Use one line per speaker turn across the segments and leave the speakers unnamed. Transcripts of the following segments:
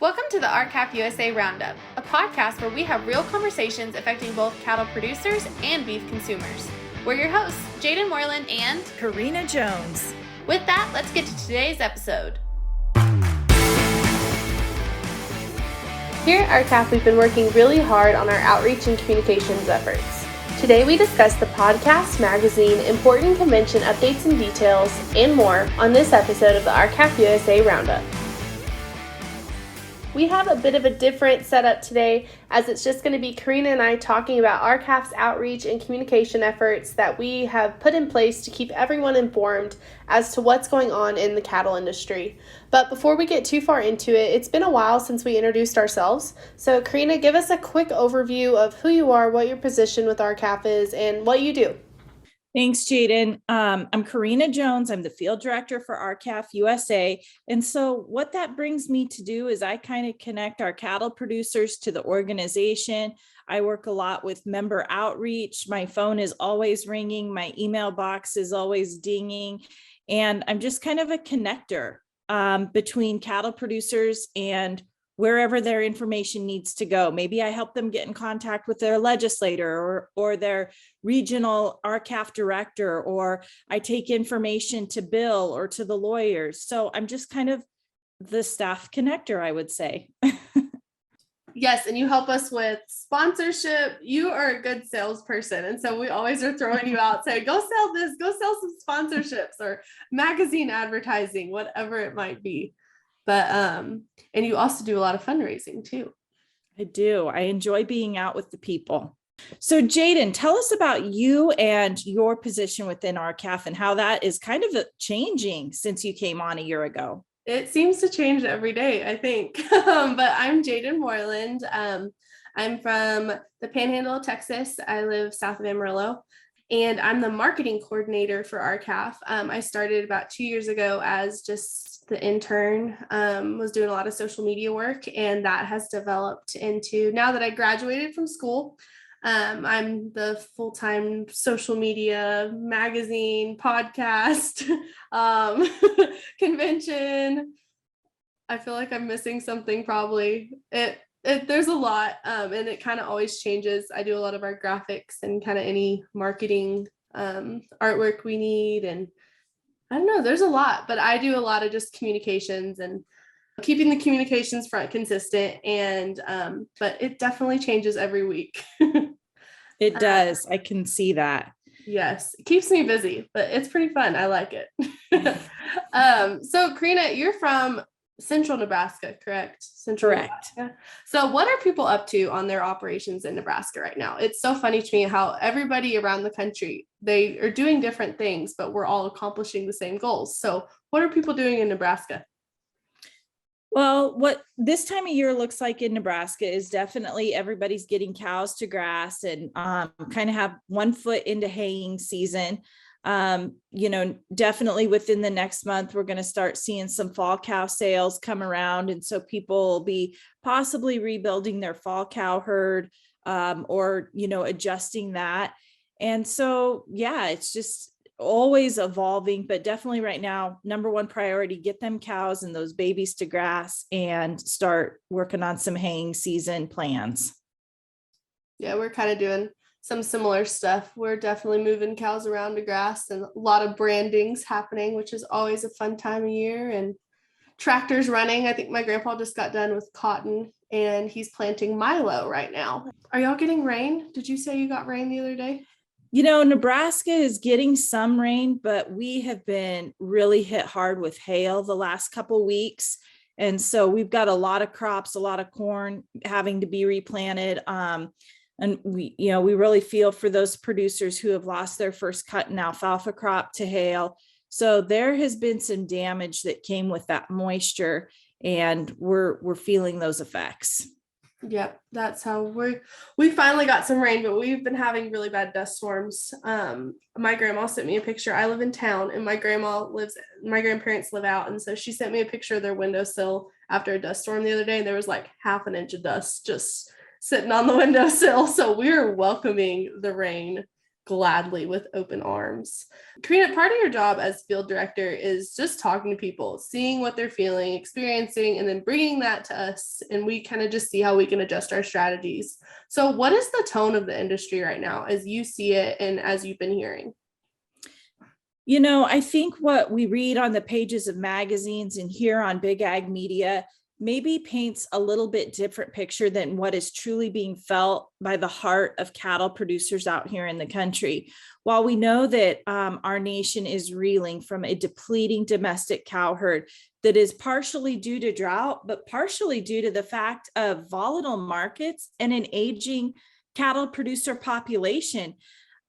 Welcome to the RCAF USA Roundup, a podcast where we have real conversations affecting both cattle producers and beef consumers. We're your hosts, Jaiden Moreland and
Karina Jones.
With that, let's get to today's episode. Here at RCAF, we've been working really hard on our outreach and communications efforts. Today we discuss the podcast, magazine, important convention updates and details, and more on this episode of the RCAF USA Roundup. We have a bit of a different setup today, as it's just going to be Karina and I talking about RCAF's outreach and communication efforts that we have put in place to keep everyone informed as to what's going on in the cattle industry. But before we get too far into it, it's been a while since we introduced ourselves. So Karina, give us a quick overview of who you are, what your position with RCAF is, and what you do.
Thanks, Jaiden. I'm Karina Jones. I'm the field director for RCAF USA. And so what that brings me to do is I kind of connect our cattle producers to the organization. I work a lot with member outreach. My phone is always ringing. My email box is always dinging. And I'm just kind of a connector between cattle producers and wherever their information needs to go. Maybe I help them get in contact with their legislator or their regional RCAF director, or I take information to Bill or to the lawyers. So I'm just kind of the staff connector, I would say.
Yes, and you help us with sponsorship. You are a good salesperson. And so we always are throwing you out saying, go sell this, go sell some sponsorships or magazine advertising, whatever it might be. But, and you also do a lot of fundraising too.
I do. I enjoy being out with the people. So Jaiden, tell us about you and your position within RCAF and how that is kind of changing since you came on a year ago.
It seems to change every day, I think. But I'm Jaiden Moreland. I'm from the Panhandle of Texas. I live south of Amarillo. And I'm the marketing coordinator for RCAF. I started about 2 years ago as just the intern, was doing a lot of social media work, and that has developed into, now that I graduated from school, I'm the full-time social media, magazine, podcast, convention. I feel like I'm missing something probably. There's a lot, and it kind of always changes. I do a lot of our graphics and kind of any marketing artwork we need, and I don't know, there's a lot, but I do a lot of just communications and keeping the communications front consistent, and but it definitely changes every week.
It does. I can see that.
Yes, it keeps me busy, but it's pretty fun. I like it. So Karina, you're from Central Nebraska, correct?
Correct.
Nebraska. So what are people up to on their operations in Nebraska right now? It's so funny to me how everybody around the country, they are doing different things, but we're all accomplishing the same goals. So what are people doing in Nebraska?
Well, what this time of year looks like in Nebraska is definitely everybody's getting cows to grass and kind of have 1 foot into haying season. Definitely within the next month, we're going to start seeing some fall cow sales come around. And so people will be possibly rebuilding their fall cow herd or adjusting that. And so, yeah, it's just always evolving, but definitely right now, number one priority, get them cows and those babies to grass and start working on some haying season plans.
Yeah, we're kind of doing some similar stuff. We're definitely moving cows around to grass, and a lot of brandings happening, which is always a fun time of year, and tractors running. I think my grandpa just got done with cotton and he's planting milo right now. Are y'all getting rain? Did you say you got rain the other day?
Nebraska is getting some rain, but we have been really hit hard with hail the last couple weeks. And so we've got a lot of crops, a lot of corn having to be replanted. And we really feel for those producers who have lost their first cut in alfalfa crop to hail. So there has been some damage that came with that moisture, and we're feeling those effects.
Yep, that's how we finally got some rain, but we've been having really bad dust storms. My grandma sent me a picture. I live in town, and my grandparents live out, and so she sent me a picture of their windowsill after a dust storm the other day, and there was like half an inch of dust just sitting on the windowsill. So we're welcoming the rain gladly with open arms. Karina, part of your job as field director is just talking to people, seeing what they're feeling, experiencing, and then bringing that to us. And we kind of just see how we can adjust our strategies. So, what is the tone of the industry right now as you see it and as you've been hearing?
I think what we read on the pages of magazines and hear on Big Ag Media maybe paints a little bit different picture than what is truly being felt by the heart of cattle producers out here in the country. While we know that our nation is reeling from a depleting domestic cow herd that is partially due to drought, but partially due to the fact of volatile markets and an aging cattle producer population.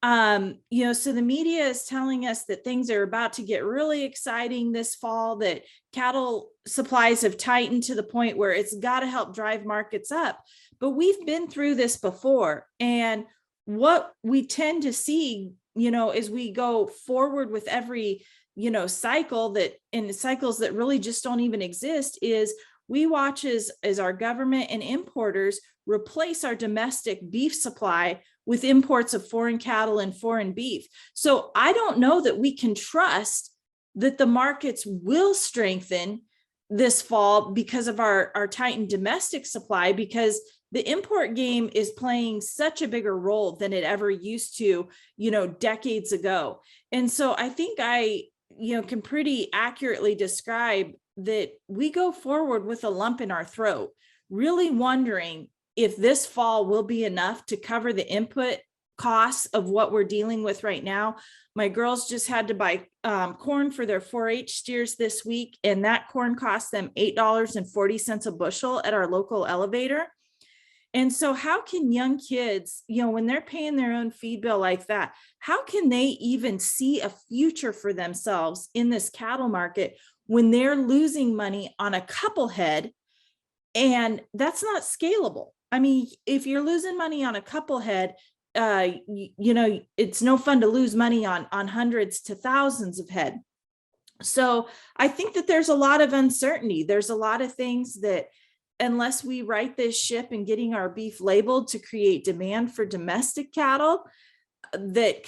So the media is telling us that things are about to get really exciting this fall, that cattle supplies have tightened to the point where it's got to help drive markets up. But we've been through this before. And what we tend to see, as we go forward with every, cycle that in cycles that really just don't even exist, is we watch as our government and importers replace our domestic beef supply with imports of foreign cattle and foreign beef. So I don't know that we can trust that the markets will strengthen this fall because of our tightened domestic supply, because the import game is playing such a bigger role than it ever used to, decades ago. And so I think I, can pretty accurately describe that we go forward with a lump in our throat, really wondering if this fall will be enough to cover the input costs of what we're dealing with right now. My girls just had to buy corn for their 4-H steers this week, and that corn cost them $8.40 a bushel at our local elevator. And so how can young kids, when they're paying their own feed bill like that, how can they even see a future for themselves in this cattle market when they're losing money on a couple head? And that's not scalable. I mean, if you're losing money on a couple head, it's no fun to lose money on hundreds to thousands of head. So I think that there's a lot of uncertainty. There's a lot of things that, unless we right this ship and getting our beef labeled to create demand for domestic cattle, that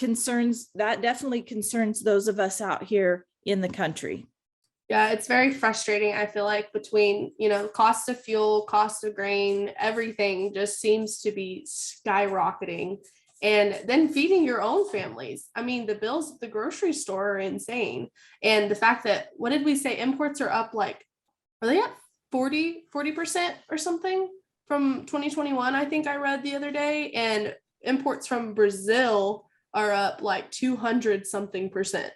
definitely concerns those of us out here in the country.
Yeah, it's very frustrating. I feel like between, cost of fuel, cost of grain, everything just seems to be skyrocketing. And then feeding your own families. I mean, the bills at the grocery store are insane. And the fact that, what did we say? Imports are up are they up 40% or something from 2021, I think I read the other day. And imports from Brazil are up 200 something percent.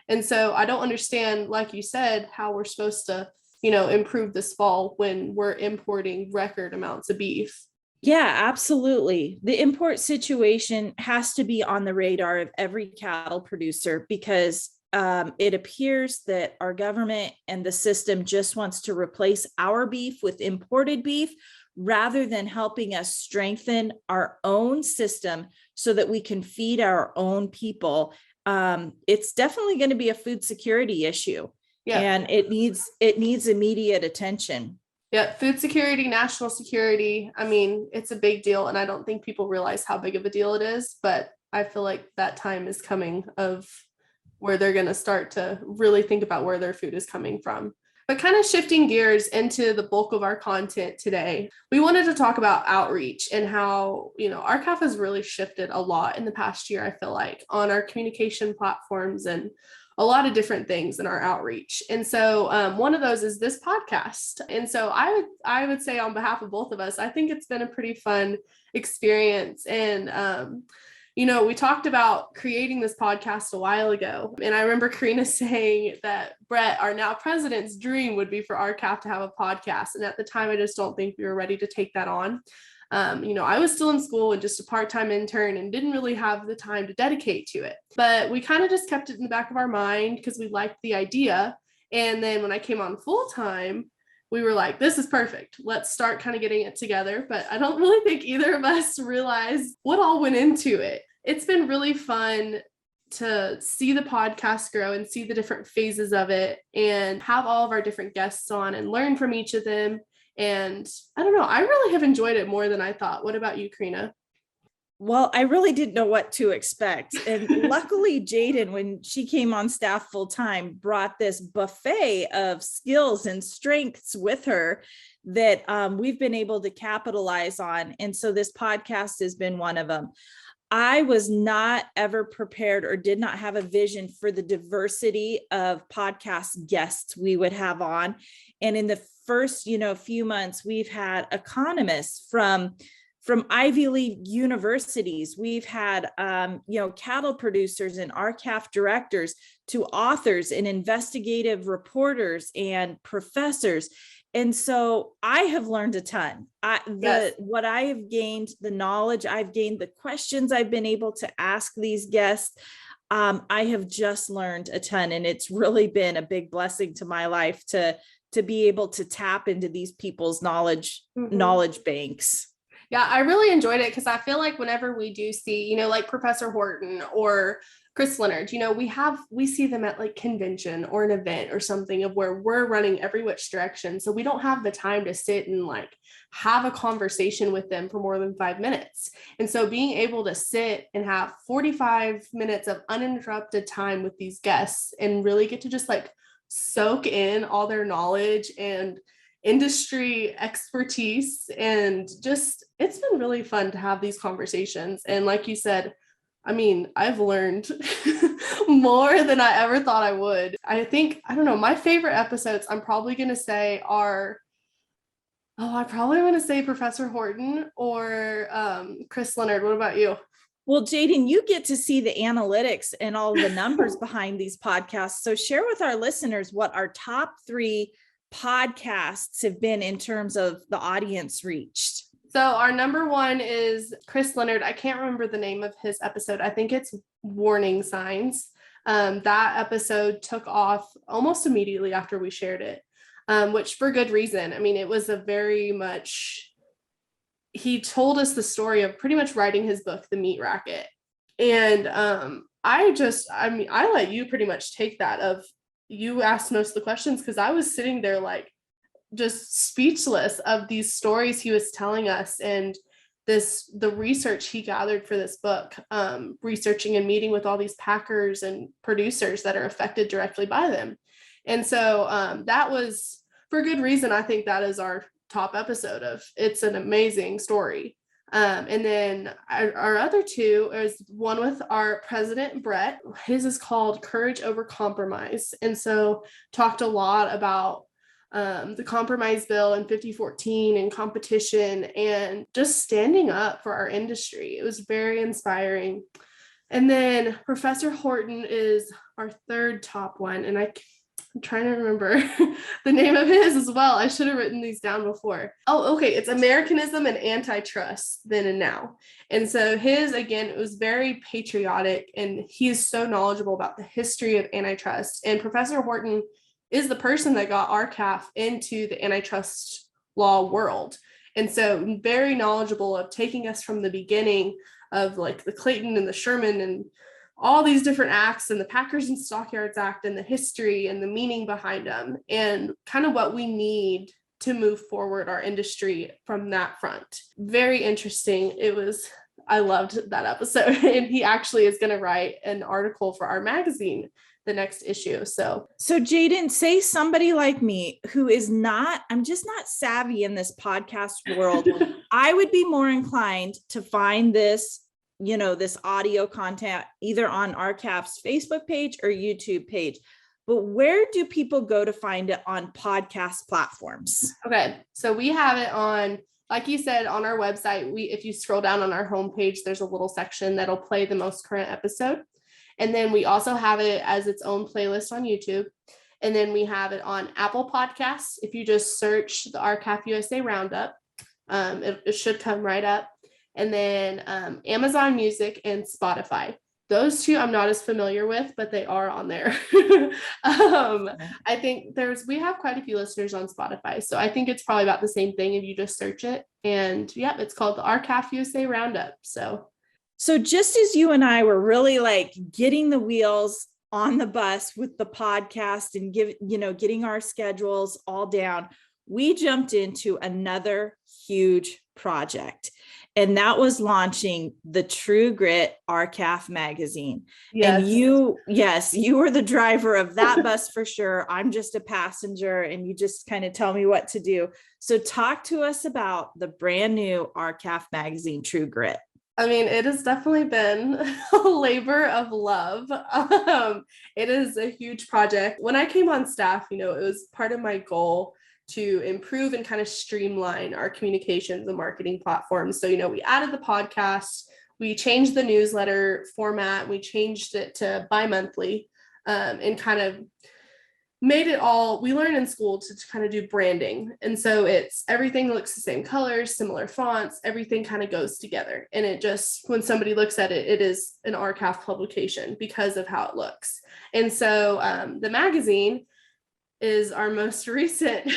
And so I don't understand, like you said, how we're supposed to, improve this fall when we're importing record amounts of beef.
Yeah, absolutely. The import situation has to be on the radar of every cattle producer, because it appears that our government and the system just wants to replace our beef with imported beef rather than helping us strengthen our own system so that we can feed our own people. It's definitely going to be a food security issue. Yeah. And it needs immediate attention.
Yeah, food security, national security. I mean, it's a big deal, and I don't think people realize how big of a deal it is, but I feel like that time is coming of where they're going to start to really think about where their food is coming from. But kind of shifting gears into the bulk of our content today, we wanted to talk about outreach and how, RCAF has really shifted a lot in the past year, I feel like, on our communication platforms and a lot of different things in our outreach. And so one of those is this podcast. And so I would say, on behalf of both of us, I think it's been a pretty fun experience. And, we talked about creating this podcast a while ago. And I remember Karina saying that Brett, our now president's dream would be for RCAF to have a podcast. And at the time, I just don't think we were ready to take that on. I was still in school and just a part-time intern and didn't really have the time to dedicate to it. But we kind of just kept it in the back of our mind because we liked the idea. And then when I came on full-time, we were like, this is perfect. Let's start kind of getting it together. But I don't really think either of us realized what all went into it. It's been really fun to see the podcast grow and see the different phases of it and have all of our different guests on and learn from each of them. And I don't know, I really have enjoyed it more than I thought. What about you, Karina?
Well, I really didn't know what to expect. And luckily, Jaiden, when she came on staff full time, brought this buffet of skills and strengths with her that we've been able to capitalize on. And so this podcast has been one of them. I was not ever prepared or did not have a vision for the diversity of podcast guests we would have on. And in the first, few months, we've had economists from Ivy League universities. We've had, cattle producers and RCAF directors to authors and investigative reporters and professors. And so I have learned a ton. What I have gained, the knowledge I've gained, the questions I've been able to ask these guests, I have just learned a ton. And it's really been a big blessing to my life to be able to tap into these people's knowledge banks.
Yeah, I really enjoyed it because I feel like whenever we do see, like Professor Horton or Chris Leonard, we see them at like convention or an event or something of where we're running every which direction. So we don't have the time to sit and like have a conversation with them for more than 5 minutes. And so being able to sit and have 45 minutes of uninterrupted time with these guests and really get to just like soak in all their knowledge and industry expertise, and just it's been really fun to have these conversations. And like you said, I mean, I've learned more than I ever thought I would. I don't know, my favorite episodes I'm probably going to say are I probably want to say Professor Horton or Chris Leonard. What about you?
Well, Jaiden, you get to see the analytics and all the numbers behind these podcasts. So share with our listeners what our top 3 podcasts have been in terms of the audience reached.
So our number 1 is Chris Leonard. I can't remember the name of his episode. I think it's Warning Signs. That episode took off almost immediately after we shared it, which for good reason. I mean, it was he told us the story of pretty much writing his book, The Meat Racket. And I let you pretty much take that of, you asked most of the questions because I was sitting there like just speechless of these stories he was telling us and the research he gathered for this book, researching and meeting with all these packers and producers that are affected directly by them. And so that was for good reason. I think that is our top episode of, it's an amazing story. And then our other 2 is one with our president, Brett. His is called Courage Over Compromise. And so talked a lot about the compromise bill in 2014 and competition and just standing up for our industry. It was very inspiring. And then Professor Horton is our 3rd top one. And I'm trying to remember the name of his as well. I should have written these down before. Oh, okay. It's Americanism and Antitrust Then and Now. And so his, again, it was very patriotic, and he is so knowledgeable about the history of antitrust. And Professor Horton is the person that got RCAF into the antitrust law world. And so very knowledgeable of taking us from the beginning of like the Clayton and the Sherman and all these different acts and the Packers and Stockyards Act and the history and the meaning behind them and kind of what we need to move forward our industry from that front. Very interesting. I loved that episode. And he actually is going to write an article for our magazine, the next issue. So
Jaiden, say somebody like me who is I'm just not savvy in this podcast world. I would be more inclined to find this audio content either on RCAF's Facebook page or YouTube page. But where do people go to find it on podcast platforms?
Okay, so we have it on, like you said, on our website. If you scroll down on our homepage, there's a little section that'll play the most current episode. And then we also have it as its own playlist on YouTube. And then we have it on Apple Podcasts. If you just search the RCAF USA Roundup, it should come right up. And then Amazon Music and Spotify. Those 2 I'm not as familiar with, but they are on there. I think we have quite a few listeners on Spotify. So I think it's probably about the same thing if you just search it. And yeah, it's called the RCAF USA Roundup. So
just as you and I were really like getting the wheels on the bus with the podcast and getting our schedules all down, we jumped into another huge project. and that was launching the True Grit RCAF magazine. And
Yes.
yes, you were the driver of that bus for sure. I'm just a passenger, and you just kind of tell me what to do. So talk to us about the brand new RCAF magazine, True Grit.
I mean, it has definitely been a labor of love. It is a huge project. When I came on staff, it was part of my goal to improve and kind of streamline our communications and marketing platforms. So, we added the podcast, we changed the newsletter format, we changed it to bi-monthly, and kind of made it all, we learned in school to kind of do branding. And so it's everything looks the same colors, similar fonts, everything kind of goes together. And it just, when somebody looks at it, it is an RCAF publication because of how it looks. And so the magazine is our most recent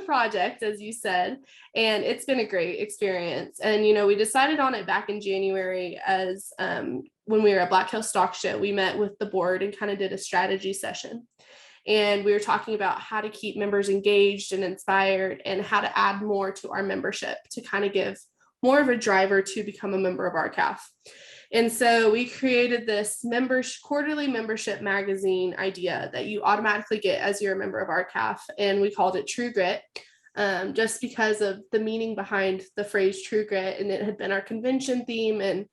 project, as you said, and it's been a great experience. And, we decided on it back in January as when we were at Black Hill Stock Show, we met with the board and kind of did a strategy session. And we were talking about how to keep members engaged and inspired and how to add more to our membership to kind of give more of a driver to become a member of RCAF. And so we created this quarterly membership magazine idea that you automatically get as you're a member of RCAF. And we called it True Grit, just because of the meaning behind the phrase True Grit. And it had been our convention theme. And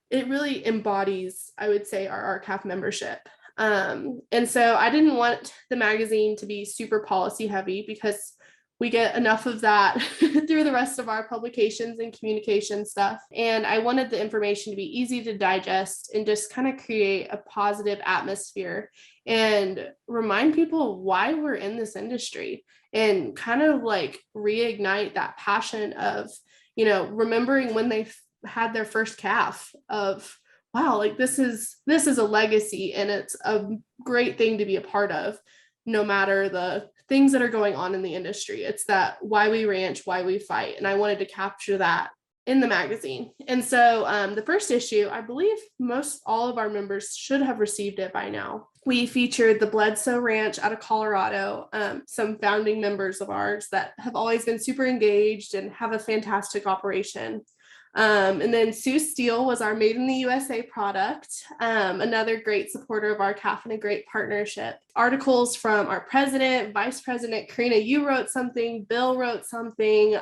it really embodies, I would say, our RCAF membership. And so I didn't want the magazine to be super policy heavy because we get enough of that through the rest of our publications and communication stuff. And I wanted the information to be easy to digest and just kind of create a positive atmosphere and remind people why we're in this industry and kind of like reignite that passion of, remembering when they had their first calf of, wow, like this is a legacy and it's a great thing to be a part of, no matter the things that are going on in the industry. It's that why we ranch, why we fight. And I wanted to capture that in the magazine. And so the first issue, I believe most all of our members should have received it by now. We featured the Bledsoe Ranch out of Colorado, some founding members of ours that have always been super engaged and have a fantastic operation. And then Sue Steele was our Made in the USA product, another great supporter of RCAF and a great partnership. Articles from our president, vice president, Karina, you wrote something, Bill wrote something,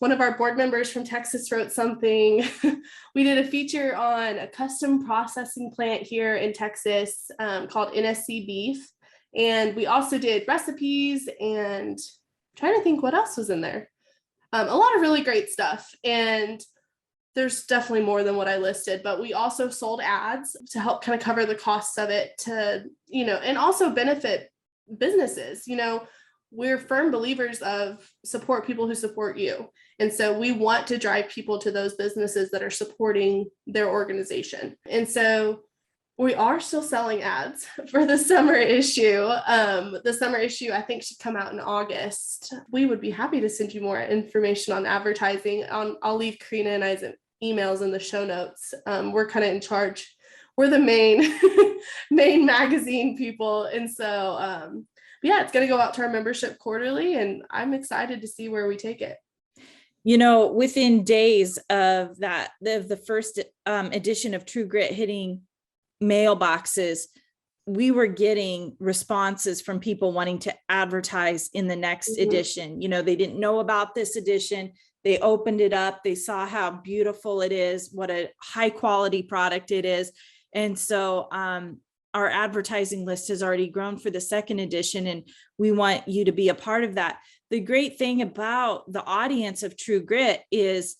one of our board members from Texas wrote something. We did a feature on a custom processing plant here in Texas called NSC Beef. And we also did recipes and I'm trying to think what else was in there. A lot of really great stuff. And there's definitely more than what I listed, but we also sold ads to help kind of cover the costs of it to, and also benefit businesses. We're firm believers of support people who support you. And so we want to drive people to those businesses that are supporting their organization. And so we are still selling ads for the summer issue. The summer issue, I think, should come out in August. We would be happy to send you more information on advertising. I'll leave Karina and I's emails in the show notes. We're kind of in charge. We're the main magazine people. And so, it's going to go out to our membership quarterly, and I'm excited to see where we take it.
Within days of that, the first edition of True Grit hitting mailboxes, we were getting responses from people wanting to advertise in the next edition. They didn't know about this edition. They opened it up. They saw how beautiful it is, what a high quality product it is. And so our advertising list has already grown for the second edition, and we want you to be a part of that. The great thing about the audience of True Grit is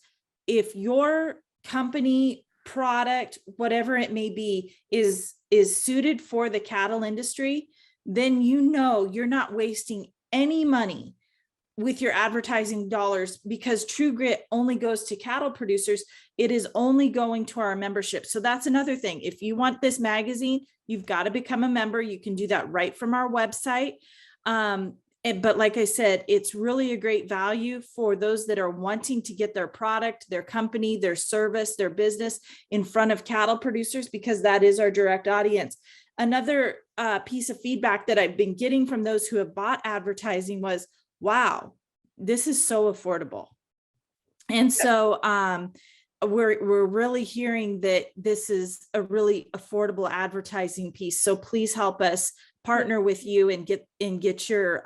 if your company, product, whatever it may be, is suited for the cattle industry, then you're not wasting any money with your advertising dollars, because True Grit only goes to cattle producers. It is only going to our membership. So that's another thing. If you want this magazine, you've got to become a member. You can do that right from our website. But like I said, it's really a great value for those that are wanting to get their product, their company, their service, their business in front of cattle producers, because that is our direct audience. Another piece of feedback that I've been getting from those who have bought advertising was, wow, this is so affordable. And so we're really hearing that this is a really affordable advertising piece. So please help us partner with you and get your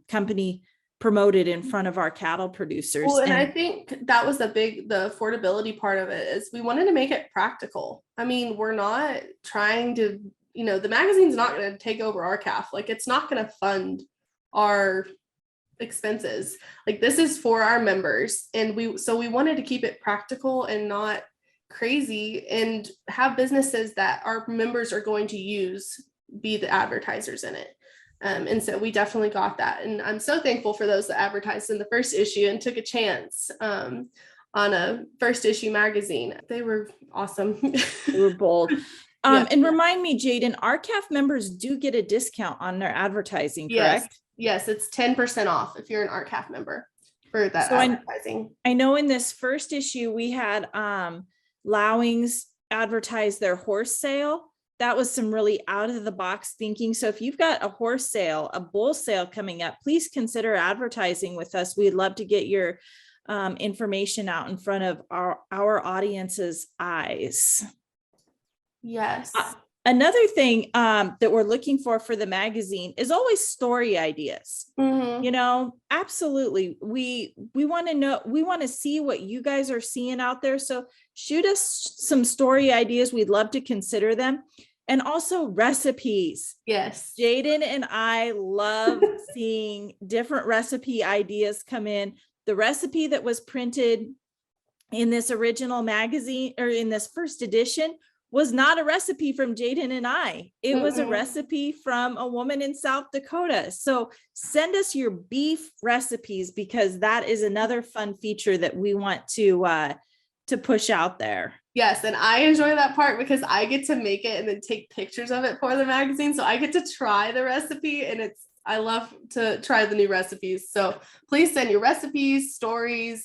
company promoted in front of our cattle producers.
Well, and I think that was the affordability part of it, is we wanted to make it practical. I mean, we're not trying to, the magazine's not going to take over our calf. Like, it's not going to fund our expenses. Like, this is for our members, and we wanted to keep it practical and not crazy, and have businesses that our members are going to use be the advertisers in it. And so we definitely got that. And I'm so thankful for those that advertised in the first issue and took a chance on a first issue magazine. They were awesome.
They were bold. And remind me, Jaiden, RCAF members do get a discount on their advertising, correct?
Yes, it's 10% off if you're an RCAF member for that advertising.
I know in this first issue, we had Lowings advertise their horse sale. That was some really out of the box thinking. So if you've got a horse sale, a bull sale coming up, please consider advertising with us. We'd love to get your information out in front of our audience's eyes.
Yes.
Another thing that we're looking for the magazine is always story ideas.
Mm-hmm.
Absolutely. We want to know, we want to see what you guys are seeing out there. So shoot us some story ideas. We'd love to consider them. And also recipes.
Yes.
Jaiden and I love seeing different recipe ideas come in. The recipe that was printed in this original magazine, or in this first edition, was not a recipe from Jaiden and I. It was a recipe from a woman in South Dakota. So send us your beef recipes, because that is another fun feature that we want to push out there.
Yes, and I enjoy that part because I get to make it and then take pictures of it for the magazine. So I get to try the recipe, and I love to try the new recipes. So please send your recipes, stories,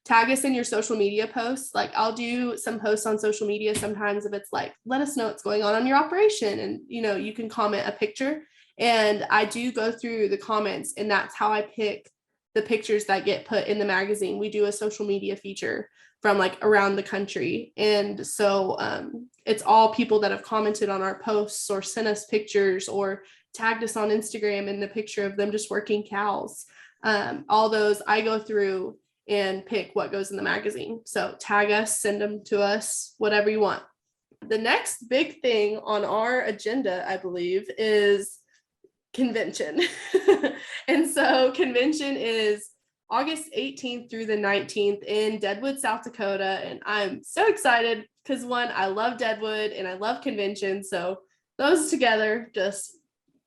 tag us in your social media posts. Like, I'll do some posts on social media sometimes if it's like, let us know what's going on your operation, and you can comment a picture, and I do go through the comments, and that's how I pick the pictures that get put in the magazine. We do a social media feature from like around the country, and so it's all people that have commented on our posts or sent us pictures or tagged us on Instagram in the picture of them just working cows. All those I go through and pick what goes in the magazine. So tag us, send them to us, whatever you want. The next big thing on our agenda, I believe, is convention. And so convention is August 18th through the 19th in Deadwood, South Dakota. And I'm so excited because, one, I love Deadwood and I love convention. So those together, just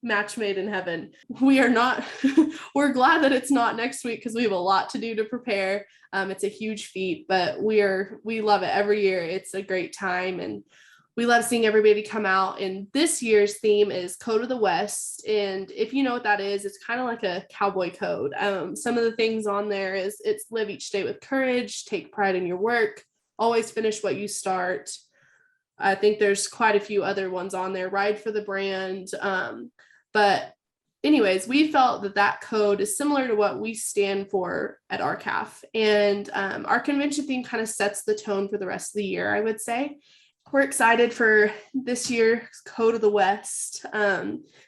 match made in heaven. We're glad that it's not next week because we have a lot to do to prepare. It's a huge feat, but we love it every year. It's a great time, and we love seeing everybody come out. And this year's theme is Code of the West. And if you know what that is, it's kind of like a cowboy code. Some of the things on there is it's live each day with courage, take pride in your work, always finish what you start. I think there's quite a few other ones on there, ride for the brand. But anyways, we felt that code is similar to what we stand for at RCAF. And our convention theme kind of sets the tone for the rest of the year, I would say. We're excited for this year's Code of the West.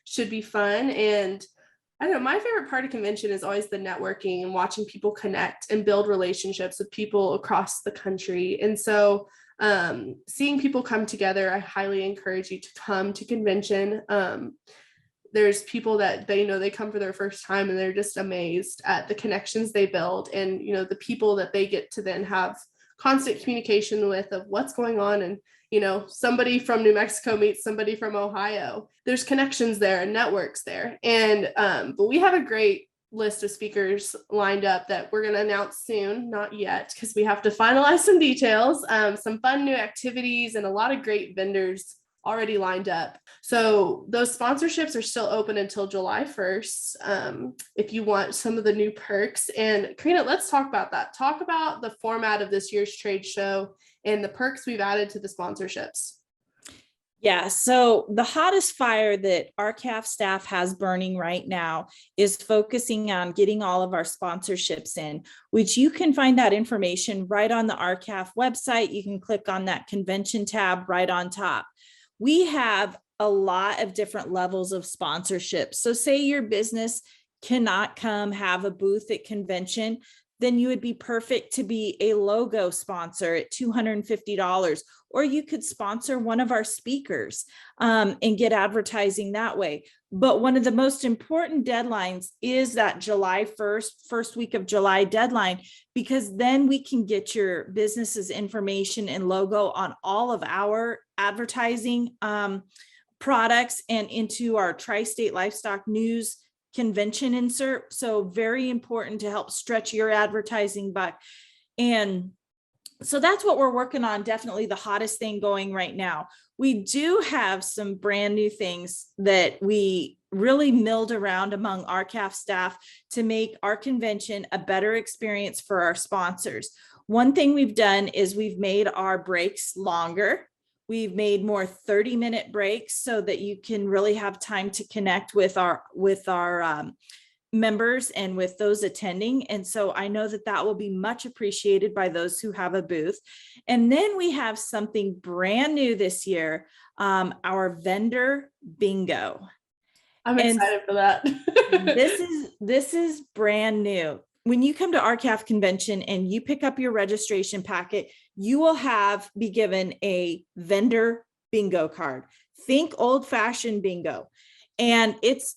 Should be fun. And I don't know, my favorite part of convention is always the networking and watching people connect and build relationships with people across the country. And so seeing people come together, I highly encourage you to come to convention. There's people that they come for their first time and they're just amazed at the connections they build, and the people that they get to then have constant communication with of what's going on. And somebody from New Mexico meets somebody from Ohio. There's connections there and networks there. And but we have a great list of speakers lined up that we're going to announce soon, not yet because we have to finalize some details, some fun new activities, and a lot of great vendors already lined up. So those sponsorships are still open until July 1st. If you want some of the new perks. And Karina, let's talk about that. Talk about the format of this year's trade show and the perks we've added to the sponsorships.
Yeah, so the hottest fire that our CAF staff has burning right now is focusing on getting all of our sponsorships in, which you can find that information right on the RCAF website. You can click on that convention tab right on top. We have a lot of different levels of sponsorship. So say your business cannot come have a booth at convention, then you would be perfect to be a logo sponsor at $250, or you could sponsor one of our speakers and get advertising that way. But one of the most important deadlines is that July 1st, first week of July deadline, because then we can get your business's information and logo on all of our advertising products and into our Tri-State Livestock News convention insert. So very important to help stretch your advertising buck. And so that's what we're working on. Definitely the hottest thing going right now. We do have some brand new things that we really milled around among our CAF staff to make our convention a better experience for our sponsors. One thing we've done is we've made our breaks longer. We've made more 30-minute breaks so that you can really have time to connect with our members and with those attending. And so I know that that will be much appreciated by those who have a booth. And then we have something brand new this year, our vendor bingo.
I'm excited for that.
This is brand new. When you come to RCAF convention and you pick up your registration packet, you will be given a vendor bingo card. Think old-fashioned bingo. And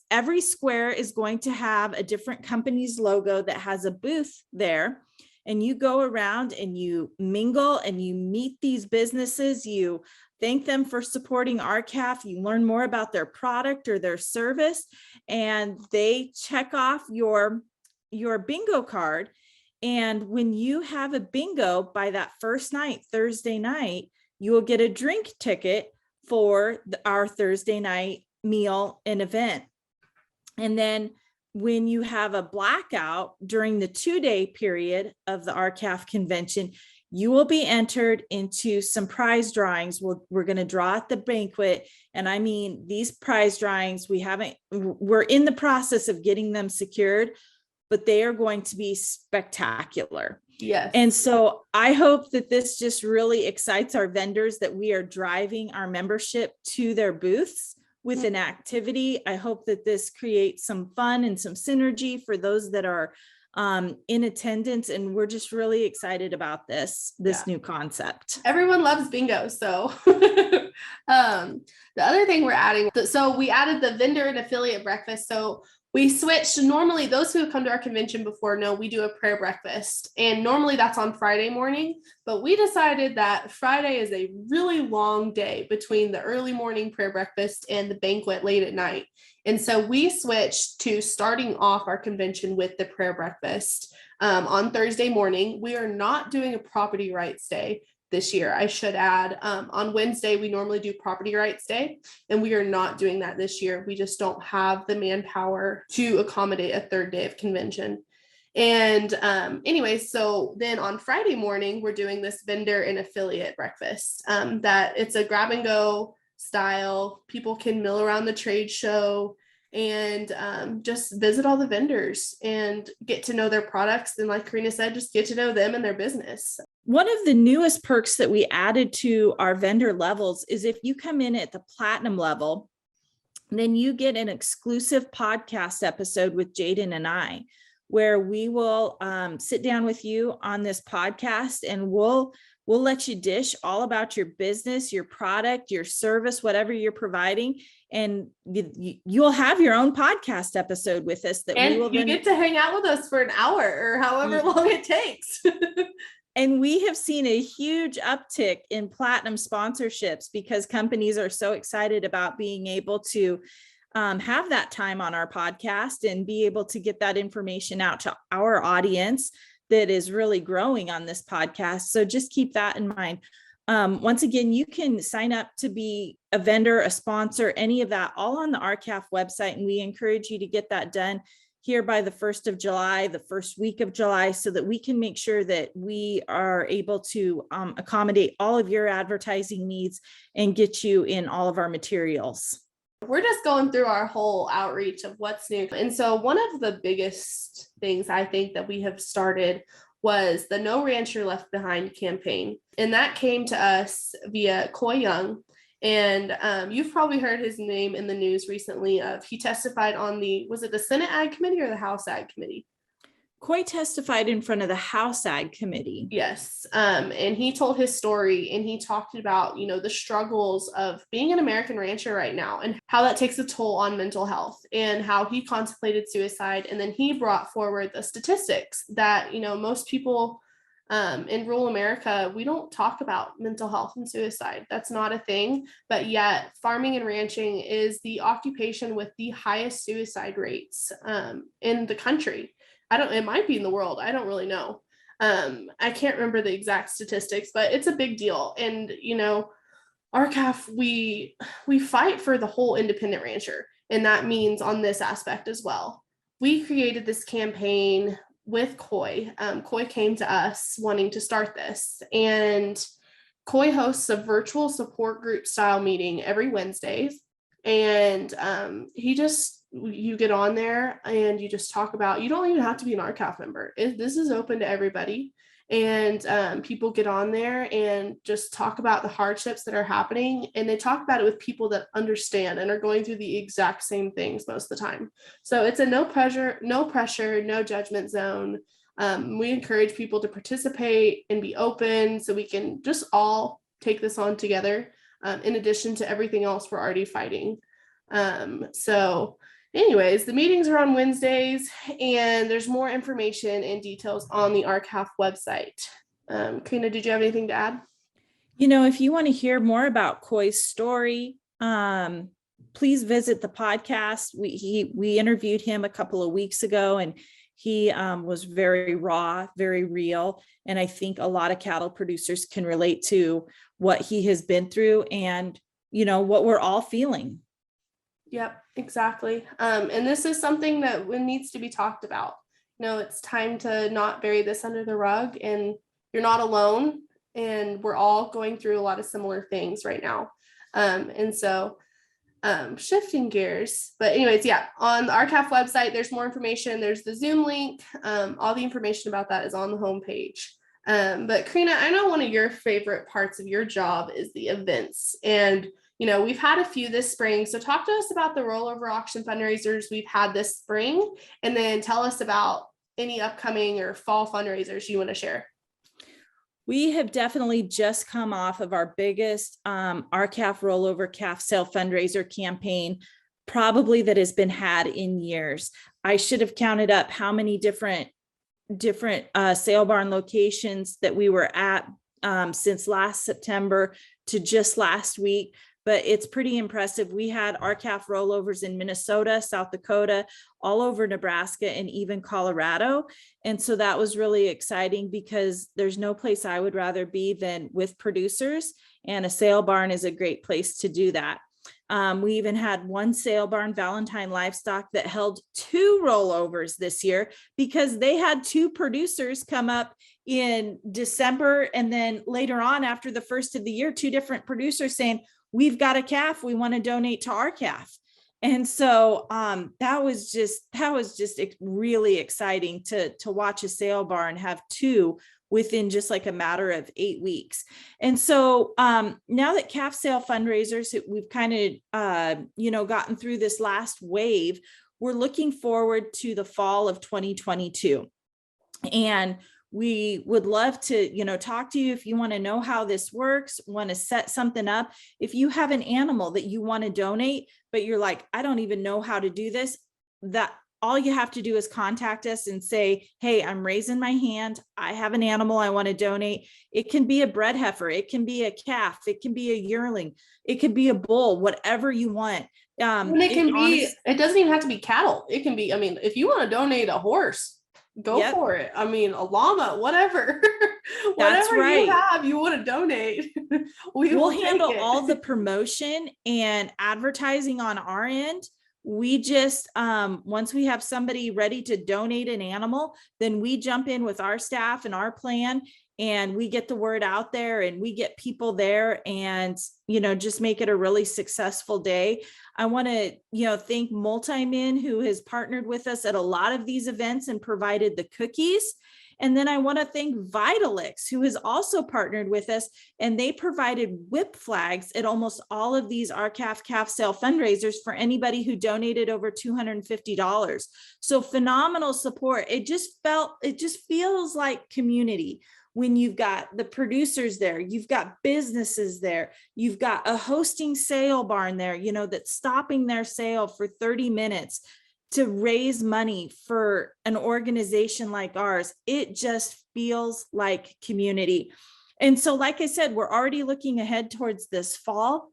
every square is going to have a different company's logo that has a booth there. And you go around and you mingle and you meet these businesses. You thank them for supporting RCAF. You learn more about their product or their service, and they check off your bingo card. And when you have a bingo by that first night, Thursday night, you will get a drink ticket for our Thursday night meal and event. And then when you have a blackout during the 2-day period of the RCAF convention, you will be entered into some prize drawings. We're going to draw at the banquet. And I mean, these prize drawings, we're in the process of getting them secured, but they are going to be spectacular.
Yes.
And so I hope that this just really excites our vendors, that we are driving our membership to their booths with an activity. I hope that this creates some fun and some synergy for those that are in attendance. And we're just really excited about this new concept.
Everyone loves bingo. So the other thing we're adding, so we added the vendor and affiliate breakfast. So we switched. Normally, those who have come to our convention before know we do a prayer breakfast, and normally that's on Friday morning, but we decided that Friday is a really long day between the early morning prayer breakfast and the banquet late at night. And so we switched to starting off our convention with the prayer breakfast on Thursday morning. We are not doing a property rights day this year. I should add, on Wednesday, we normally do property rights day, and we are not doing that this year. We just don't have the manpower to accommodate a third day of convention. And anyways, so then on Friday morning, we're doing this vendor and affiliate breakfast that it's a grab and go style. People can mill around the trade show and just visit all the vendors and get to know their products. And like Karina said, just get to know them and their business.
One of the newest perks that we added to our vendor levels is if you come in at the platinum level, then you get an exclusive podcast episode with Jaiden and I, where we will sit down with you on this podcast, and we'll let you dish all about your business, your product, your service, whatever you're providing. And you'll have your own podcast episode with us that
and
we will
get to hang out with us for an hour or however long it takes.
And we have seen a huge uptick in platinum sponsorships because companies are so excited about being able to have that time on our podcast and be able to get that information out to our audience that is really growing on this podcast. So just keep that in mind. Once again, you can sign up to be a vendor, a sponsor, any of that, all on the RCAF website. And we encourage you to get that done here by the 1st of July, the first week of July, so that we can make sure that we are able to accommodate all of your advertising needs and get you in all of our materials.
We're just going through our whole outreach of what's new. And so one of the biggest things I think that we have started was the No Rancher Left Behind campaign. And that came to us via Coy Young. And you've probably heard his name in the news recently. He testified on was it the Senate Ag Committee or the House Ag Committee?
Coy testified in front of the House Ag Committee.
Yes. And he told his story, and he talked about, the struggles of being an American rancher right now and how that takes a toll on mental health, and how he contemplated suicide. And then he brought forward the statistics that, most people in rural America, we don't talk about mental health and suicide. That's not a thing. But yet farming and ranching is the occupation with the highest suicide rates in the country. It might be in the world. I don't really know. I can't remember the exact statistics, but it's a big deal. And, RCAF, we fight for the whole independent rancher. And that means on this aspect as well. We created this campaign with Coy. Coy came to us wanting to start this. And Coy hosts a virtual support group style meeting every Wednesdays. And you get on there and you just talk about, you don't even have to be an RCAF member. This is open to everybody. And people get on there and just talk about the hardships that are happening. And they talk about it with people that understand and are going through the exact same things most of the time. So it's a no pressure, no judgment zone. We encourage people to participate and be open so we can just all take this on together, in addition to everything else we're already fighting. So anyways, the meetings are on Wednesdays, and there's more information and details on the RCAF website. Karina, did you have anything to add?
If you want to hear more about Coy's story, please visit the podcast. We interviewed him a couple of weeks ago, and he was very raw, very real. And I think a lot of cattle producers can relate to what he has been through and, what we're all feeling.
Yep, exactly. And this is something that needs to be talked about. It's time to not bury this under the rug, and you're not alone, and we're all going through a lot of similar things right now. And so shifting gears, but anyways, yeah, on the RCAF website, there's more information. There's the Zoom link. All the information about that is on the homepage. But Karina, I know one of your favorite parts of your job is the events, and we've had a few this spring. So talk to us about the rollover auction fundraisers we've had this spring, and then tell us about any upcoming or fall fundraisers you want to share.
We have definitely just come off of our biggest RCAF rollover calf sale fundraiser campaign, probably that has been had in years. I should have counted up how many different sale barn locations that we were at since last September to just last week. But it's pretty impressive. We had RCAF rollovers in Minnesota, South Dakota, all over Nebraska, and even Colorado. And so that was really exciting, because there's no place I would rather be than with producers, and a sale barn is a great place to do that. We even had one sale barn, Valentine Livestock, that held 2 rollovers this year, because they had 2 producers come up in December. And then later on, after the first of the year, 2 different producers saying, we've got a calf we want to donate to our calf. And so that was just really exciting to watch a sale barn have 2 within just like a matter of 8 weeks. And so now that calf sale fundraisers, we've kind of, gotten through this last wave, we're looking forward to the fall of 2022. And we would love to, talk to you if you want to know how this works, want to set something up. If you have an animal that you want to donate, but you're like, I don't even know how to do this, that all you have to do is contact us and say, hey, I'm raising my hand. I have an animal I want to donate. It can be a bred heifer. It can be a calf. It can be a yearling. It could be a bull, whatever you want.
It doesn't even have to be cattle. It can be, if you want to donate a horse, go for it. A llama, whatever.
That's
whatever
right.
you want to donate.
We'll handle all the promotion and advertising on our end. we just, once we have somebody ready to donate an animal, then we jump in with our staff and our plan, and we get the word out there, and we get people there, and, just make it a really successful day. I want to, thank Multimin, who has partnered with us at a lot of these events and provided the cookies. And then I want to thank Vitalix, who has also partnered with us, and they provided whip flags at almost all of these RCAF calf sale fundraisers for anybody who donated over $250. So phenomenal support. It just feels like community when you've got the producers there, you've got businesses there, you've got a hosting sale barn there, that's stopping their sale for 30 minutes to raise money for an organization like ours. It just feels like community. And so, like I said, we're already looking ahead towards this fall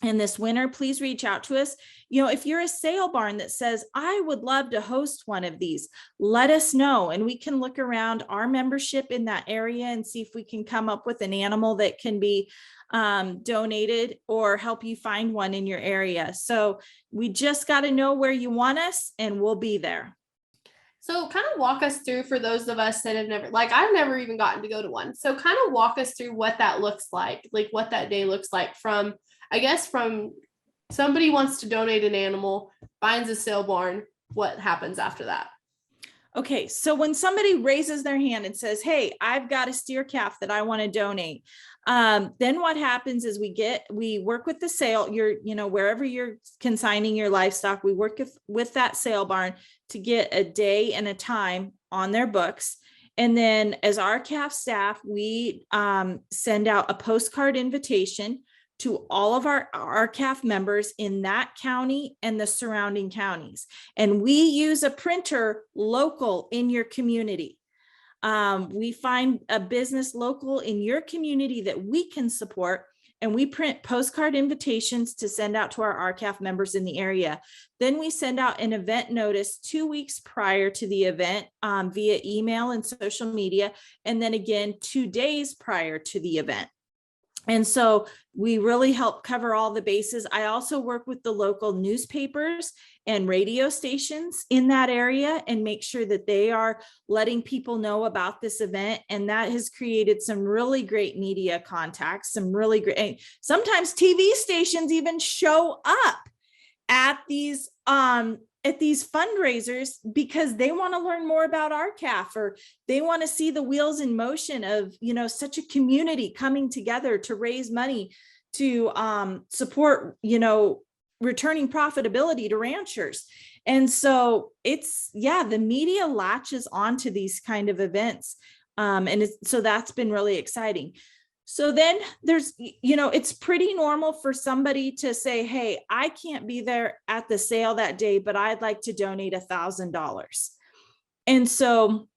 and this winter. Please reach out to us. If you're a sale barn that says, I would love to host one of these, let us know, and we can look around our membership in that area and see if we can come up with an animal that can be donated, or help you find one in your area. So we just got to know where you want us, and we'll be there.
So kind of walk us through, for those of us that have never, I've never even gotten to go to one. So kind of walk us through what that looks like what that day looks like from somebody wants to donate an animal, finds a sale barn, what happens after that?
Okay, so when somebody raises their hand and says, hey, I've got a steer calf that I want to donate, then what happens is we work with the sale, wherever you're consigning your livestock, we work with that sale barn to get a day and a time on their books. And then as our calf staff, we send out a postcard invitation to all of our calf members in that county and the surrounding counties. And we use a printer local in your community. We find a business local in your community that we can support, and we print postcard invitations to send out to our RCAF members in the area. Then we send out an event notice 2 weeks prior to the event via email and social media, and then again 2 days prior to the event. And so we really help cover all the bases. I also work with the local newspapers and radio stations in that area and make sure that they are letting people know about this event. And that has created some really great media contacts, sometimes TV stations even show up at these fundraisers because they want to learn more about RCAF, or they want to see the wheels in motion of, such a community coming together to raise money to support, returning profitability to ranchers. And so the media latches onto these kind of events. So that's been really exciting. So then there's, it's pretty normal for somebody to say, hey, I can't be there at the sale that day, but I'd like to donate $1,000. And so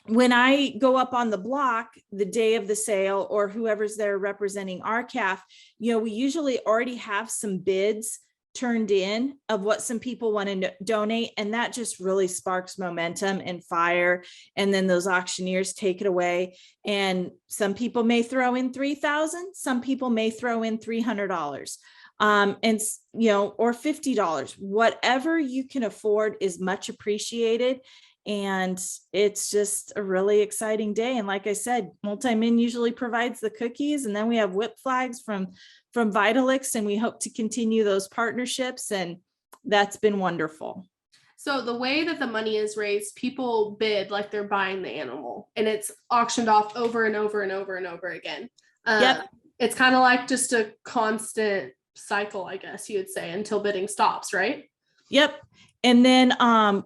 when I go up on the block the day of the sale, or whoever's there representing RCAF, we usually already have some bids turned in of what some people want to donate, and that just really sparks momentum and fire. And then those auctioneers take it away, and some people may throw in $3,000, some people may throw in $300, or $50. Whatever you can afford is much appreciated. And it's just a really exciting day. And like I said, Multimin usually provides the cookies, and then we have whip flags from Vitalix, and we hope to continue those partnerships. And that's been wonderful.
So the way that the money is raised, people bid like they're buying the animal, and it's auctioned off over and over and over and over again.
Yep.
It's kind of like just a constant cycle, I guess you would say, until bidding stops, right?
Yep. And then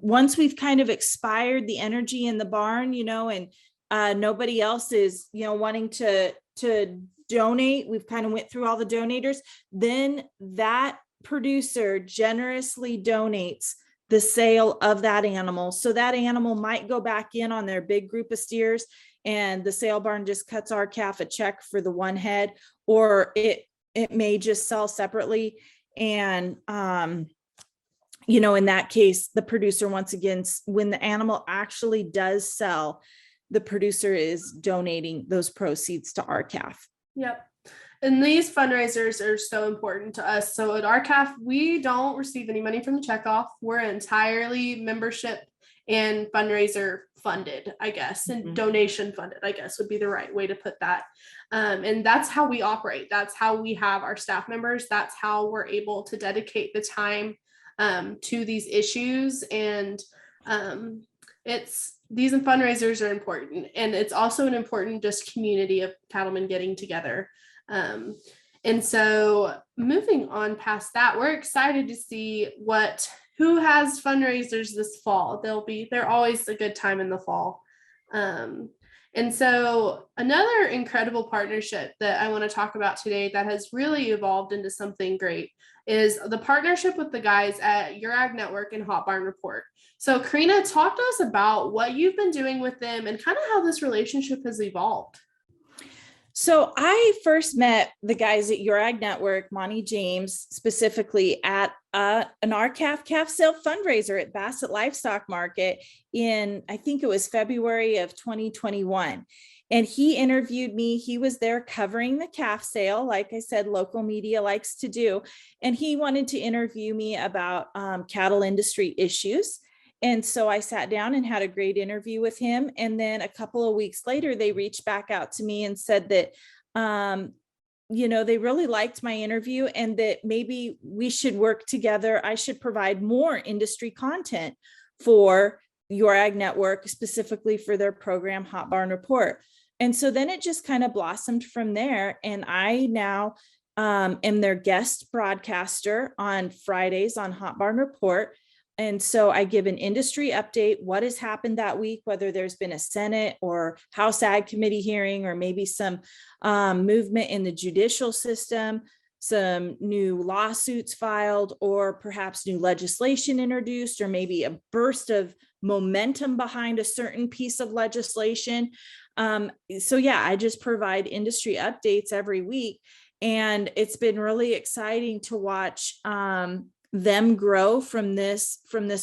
once we've kind of expired the energy in the barn, and nobody else is, wanting to donate, we've kind of went through all the donators, then that producer generously donates the sale of that animal. So that animal might go back in on their big group of steers, and the sale barn just cuts our calf a check for the one head, or it may just sell separately. And in that case, the producer, once again, when the animal actually does sell, the producer is donating those proceeds to RCAF.
Yep. And these fundraisers are so important to us. So at RCAF, we don't receive any money from the checkoff. We're entirely membership and fundraiser funded, I guess, and donation funded, I guess would be the right way to put that. And that's how we operate. That's how we have our staff members. That's how we're able to dedicate the time to these issues. And it's these fundraisers are important. And it's also an important just community of cattlemen getting together. And so moving on past that, we're excited to see who has fundraisers this fall. They're always a good time in the fall. And so another incredible partnership that I want to talk about today that has really evolved into something great is the partnership with the guys at Your Ag Network and Hot Barn Report. So Karina, talk to us about what you've been doing with them and kind of how this relationship has evolved.
So I first met the guys at Your Ag Network, Monty James, specifically at an RCAF calf sale fundraiser at Bassett Livestock Market in, I think it was February of 2021. And he interviewed me. He was there covering the calf sale, like I said, local media likes to do. And he wanted to interview me about cattle industry issues. And so I sat down and had a great interview with him. And then a couple of weeks later, they reached back out to me and said that, they really liked my interview and that maybe we should work together. I should provide more industry content for Your Ag Network, specifically for their program, Hot Barn Report. And so then it just kind of blossomed from there. And I now am their guest broadcaster on Fridays on Hot Barn Report. And so I give an industry update, what has happened that week, whether there's been a Senate or House Ag Committee hearing, or maybe some movement in the judicial system, some new lawsuits filed, or perhaps new legislation introduced, or maybe a burst of momentum behind a certain piece of legislation. I just provide industry updates every week. And it's been really exciting to watch them grow from this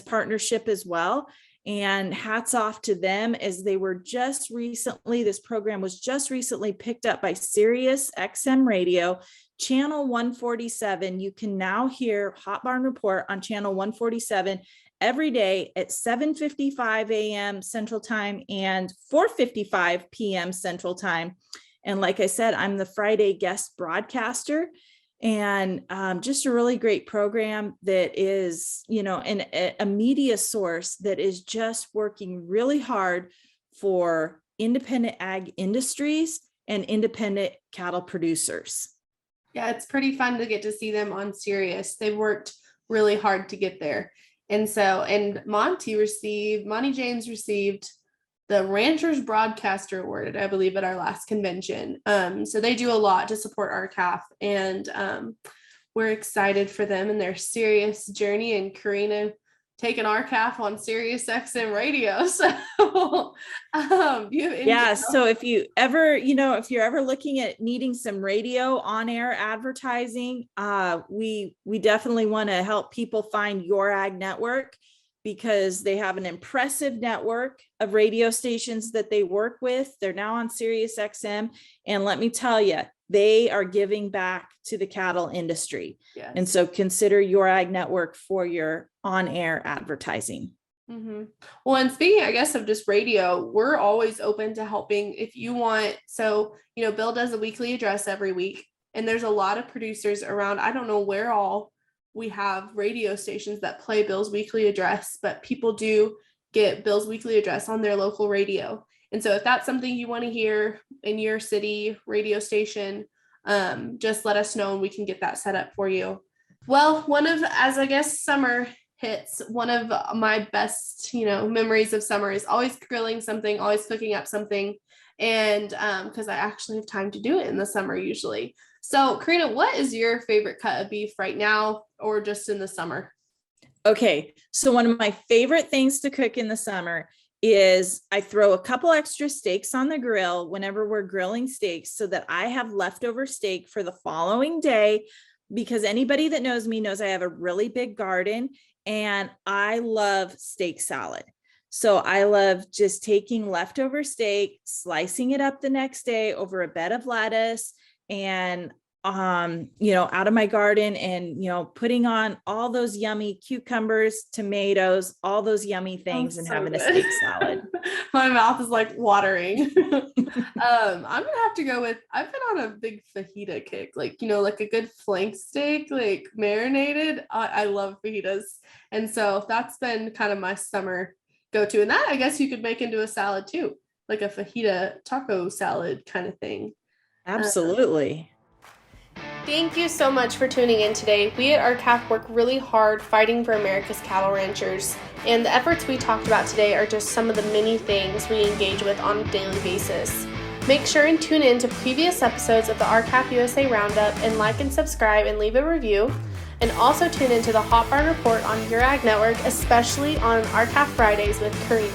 partnership as well. And hats off to them, as they were just recently, this program was just recently picked up by Sirius XM Radio, channel 147. You can now hear Hot Barn Report on channel 147 every day at 7:55 a.m. Central Time and 4:55 p.m. Central Time. And like I said, I'm the Friday guest broadcaster. And just a really great program that is, a media source that is just working really hard for independent ag industries and independent cattle producers.
Yeah, it's pretty fun to get to see them on Sirius. They've worked really hard to get there. And Monty James received the Ranchers Broadcaster Award, I believe, at our last convention. So they do a lot to support RCAF, and we're excited for them and their Sirius journey, and Karina taking RCAF on Sirius XM Radio. So
so if you're ever looking at needing some radio on-air advertising, we definitely want to help people find Your Ag Network, because they have an impressive network of radio stations that they work with. They're now on Sirius XM. And let me tell you, they are giving back to the cattle industry. Yes. And so consider Your Ag Network for your on-air advertising.
Mm-hmm. Well, and speaking, I guess, of just radio, we're always open to helping if you want. So, Bill does a weekly address every week, and there's a lot of producers around. I don't know where all we have radio stations that play Bill's weekly address, but people do get Bill's weekly address on their local radio. And so if that's something you want to hear in your city radio station, just let us know and we can get that set up for you. Well, as I guess summer hits, one of my best, memories of summer is always grilling something, always cooking up something. And because I actually have time to do it in the summer usually. So Karina, what is your favorite cut of beef right now, or just in the summer?
Okay, so one of my favorite things to cook in the summer is I throw a couple extra steaks on the grill whenever we're grilling steaks, so that I have leftover steak for the following day, because anybody that knows me knows I have a really big garden and I love steak salad. So I love just taking leftover steak, slicing it up the next day over a bed of lettuce, and out of my garden and, putting on all those yummy cucumbers, tomatoes, all those yummy things and
so
having a
good.
steak salad.
My mouth is like watering. I'm gonna have to go with, I've been on a big fajita kick, like a good flank steak, like marinated. I love fajitas, and so that's been kind of my summer go-to. And that I guess you could make into a salad too, like a fajita taco salad kind of thing.
Absolutely.
Thank you so much for tuning in today. We at RCAF work really hard fighting for America's cattle ranchers, and the efforts we talked about today are just some of the many things we engage with on a daily basis. Make sure and tune in to previous episodes of the RCAF USA Roundup and like and subscribe and leave a review. And also tune into the Hot Barn Report on Your Ag Network, especially on RCAF Fridays with Karina.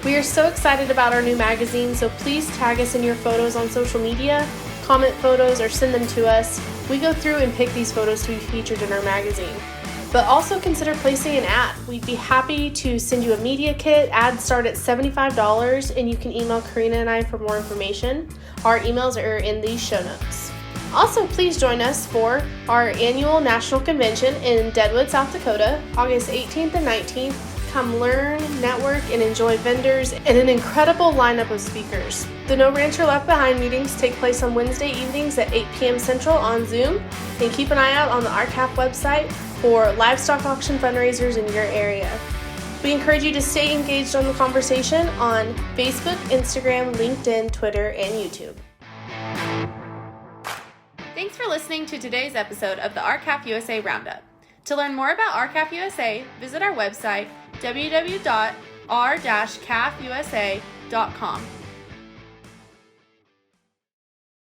We are so excited about our new magazine, so please tag us in your photos on social media, comment photos, or send them to us. We go through and pick these photos to be featured in our magazine. But also consider placing an ad. We'd be happy to send you a media kit. Ads start at $75, and you can email Karina and I for more information. Our emails are in these show notes. Also, please join us for our annual national convention in Deadwood, South Dakota, August 18th and 19th. Come learn, network, and enjoy vendors and an incredible lineup of speakers. The No Rancher Left Behind meetings take place on Wednesday evenings at 8 p.m. Central on Zoom. And keep an eye out on the RCAF website for livestock auction fundraisers in your area. We encourage you to stay engaged on the conversation on Facebook, Instagram, LinkedIn, Twitter, and YouTube. Thanks for listening to today's episode of the RCAF USA Roundup. To learn more about RCAF USA, visit our website, www.r-cafusa.com.